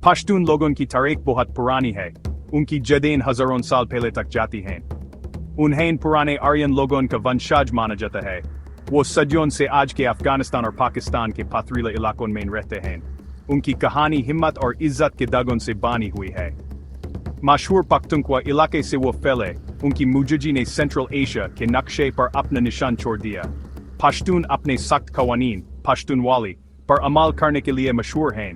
पश्तून लोगों की तारीख बहुत पुरानी है। उनकी जड़ें हजारों साल पहले तक जाती हैं। उन्हें पुराने आर्यन लोगों का वंशज माना जाता है। वो सदियों से आज के अफगानिस्तान और पाकिस्तान के पथरीले इलाकों में रहते हैं। उनकी कहानी हिम्मत और इज्जत के दागों से बनी हुई है। मशहूर पख्तूनख्वा इलाके से वो फैले, उनकी मुजाजी ने सेंट्रल एशिया के नक्शे पर अपना निशान छोड़ दिया। पश्तून अपने सख्त कवानीन पश्तूनवाली पर अमल करने के लिए मशहूर हैं।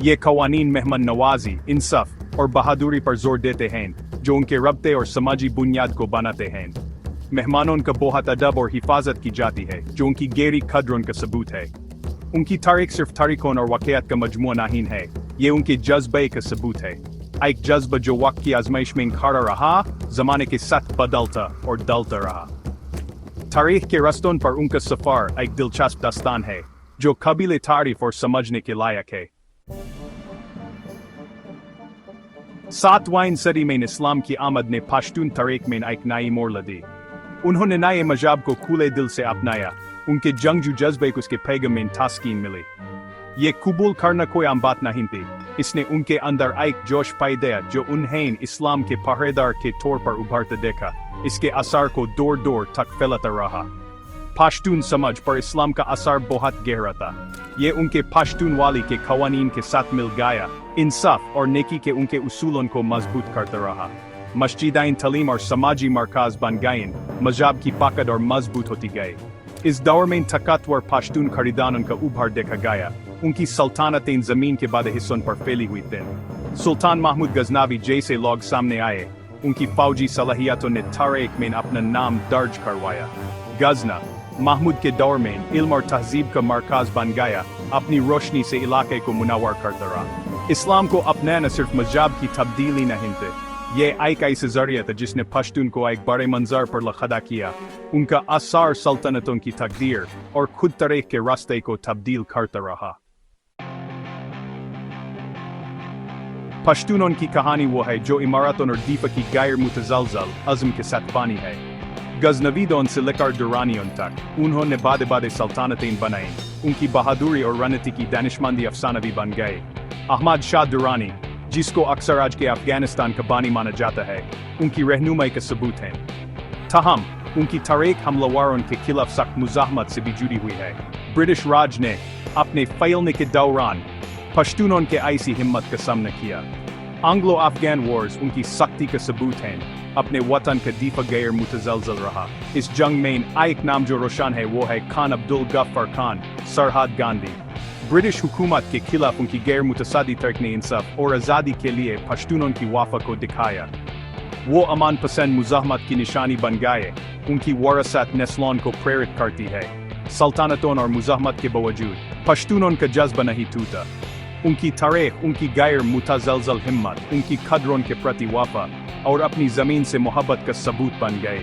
ये कवानीन मेहमान नवाजी, इंसाफ और बहादुरी पर जोर देते हैं, जो उनके रबते और समाजी बुनियाद को बनाते हैं। मेहमानों का बहुत अदब और हिफाजत की जाती है, जो उनकी गहरी कद्रों का सबूत है। उनकी तारीख सिर्फ तारीखों और वाक़यात का मजमूआ नहीं है, ये उनके जज्बे का सबूत है। एक जज्बा जो वक्त की आजमाइश में खड़ा रहा, जमाने के साथ बदलता और डलता रहा। तारीख के रस्तों पर उनका सफर एक दिलचस्प दास्तान है, जो काबिल तारीफ और समझने के लायक है। 7वीं सदी में इस्लाम की आमद ने पश्तून तारीख में एक नई मोड़ ला दी। उन्होंने नए मज़हब को खुले दिल से अपनाया। उनके जंगजू जज्बे को उसके पैगाम में तस्कीन मिली। ये कबूल करना कोई आम बात नहीं थी। इसने उनके अंदर एक जोश पैदा जो उन्हें इस्लाम के पहरेदार के तौर पर उभरते देखा। इसके असर को दूर दूर तक फैलता रहा। पश्तून समझ पर इस्लाम का असर बहुत गहरा था। ये उनके पश्तून वाली के कवानीन के साथ मिल गया, इंसाफ और नेकी के उनके उसूलों को मजबूत करता रहा। मस्जिदें तालीम और समाजी मरकज बन गए, मज़हब की पकड़ और मजबूत होती गई। इस दौर में ताकतवर पश्तून खरीदारों का उभर देखा गया। उनकी सल्तनतें जमीन के बाद हिस्सों पर फैली हुई थीं। सुल्तान महमूद गजनवी जैसे लोग सामने आए। उनकी फौजी सलाहियतों ने तारीख में अपना नाम दर्ज करवाया। गजना महमूद के दौर में इल्म और तहजीब का मरकज बन गया, अपनी रोशनी से इलाके को मुनव्वर करता रहा। इस्लाम को अपनाना सिर्फ मज़हब की तब्दीली नहीं थी, ये एक ऐसा जरिया था जिसने पश्तून को एक बड़े मंजर पर खड़ा किया। उनका असर सल्तनतों की तकदीर और खुद तारीख के रास्ते को तब्दील करता रहा। पश्तूनों की कहानी वो है जो इमारतों और दीफा की गैर मुतज़लज़ल अज़्म के साथ बनी है। गजनवीदों से लेकर दुरानियों तक उन्होंने बाद सल्तनतें बनाई। उनकी बहादुरी और रणनीति की दानिशमंदी अफसानवी बन गए। अहमद शाह दुरानी, जिसको अक्सर आज के अफगानिस्तान का बानी माना जाता है, उनकी रहनुमाई का सबूत है। ताहम उनकी तारीख हमलावरों के खिलाफ सख्त मुज़ाहमत से भी जुड़ी हुई है। ब्रिटिश राज ने अपने फैलने के दौरान पश्तूनों के ऐसी हिम्मत का सामना किया। एंग्लो अफगान वॉर्स उनकी सख्ती का सबूत हैं। अपने वतन का दीफा गैर मुतज़लज़ल रहा। इस जंग में एक नाम जो रोशन है वो है खान अब्दुल गफ्फार खान सरहद गांधी। ब्रिटिश हुकूमत के खिलाफ उनकी गैर मुतसादी तर्क ने इंसाफ और आज़ादी के लिए पश्तूनों की वफा को दिखाया। वो अमान पसंद मुज़ाहमत की निशानी बन गए। उनकी वरासत नस्लों को प्रेरित करती है। सल्तनतों और मुज़ाहमत के बावजूद पश्तूनों का जज्बा नहीं टूटा। उनकी तारीख, उनकी गैर मुतज़लज़ल हिम्मत, उनकी कदरों के प्रति वफा और अपनी ज़मीन से मोहब्बत का सबूत बन गए।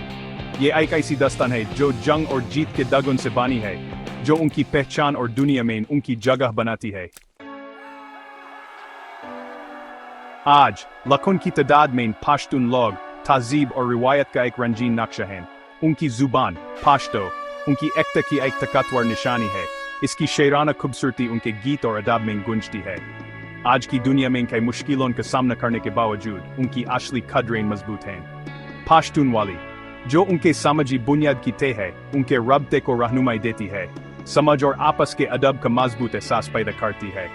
ये एक ऐसी दास्तान है जो जंग और जीत के दागों से बनी है, जो उनकी पहचान और दुनिया में उनकी जगह बनाती है। आज लाखों की तादाद में पश्तून लोग तहजीब और रिवायत का एक रंगीन नक्शा है। उनकी जुबान पश्तो उनकी एकता की एक ताकतवर निशानी है। इसकी शेराना खूबसूरती उनके गीत और अदब में गूंजती है। आज की दुनिया में कई मुश्किलों का सामना करने के बावजूद उनकी असली कदरें मजबूत हैं। पश्तून वाली, जो उनके समाजी बुनियाद की तय है, उनके रबते को रहनुमाई देती है, समझ और आपस के अदब का मजबूत एहसास पैदा करती है।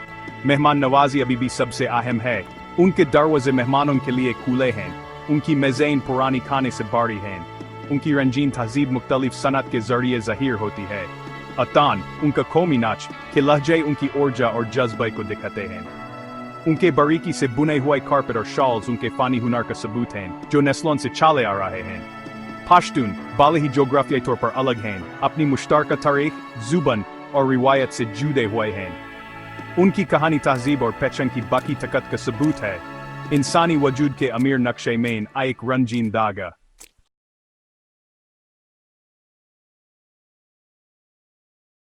मेहमान नवाजी अभी भी सबसे अहम है। उनके दरवाजे मेहमानों के लिए खुले हैं। उनकी मेज़ें पुरानी खाने से भरी हैं। उनकी रंगीन तहजीब मुख्तलिफ सनत के जरिए ज़ाहिर होती है। अतान उनका कौमी नाच के लहजे उनकी ऊर्जा और जज्बे को दिखाते हैं। उनके बारीकी से बुने हुए कारपेट और शॉल्स उनके फ़नी हुनर का सबूत हैं, जो नस्लों से चले आ रहे हैं। पश्तून भले ही जोग्राफियाई तौर पर अलग हैं, अपनी मुश्तरका तारीख, जुबान और रिवायत से जुड़े हुए हैं। उनकी कहानी तहजीब और पहचान की बाकी ताकत का सबूत है। इंसानी वजूद के अमीर नक्शे में एक रंगीन धागा।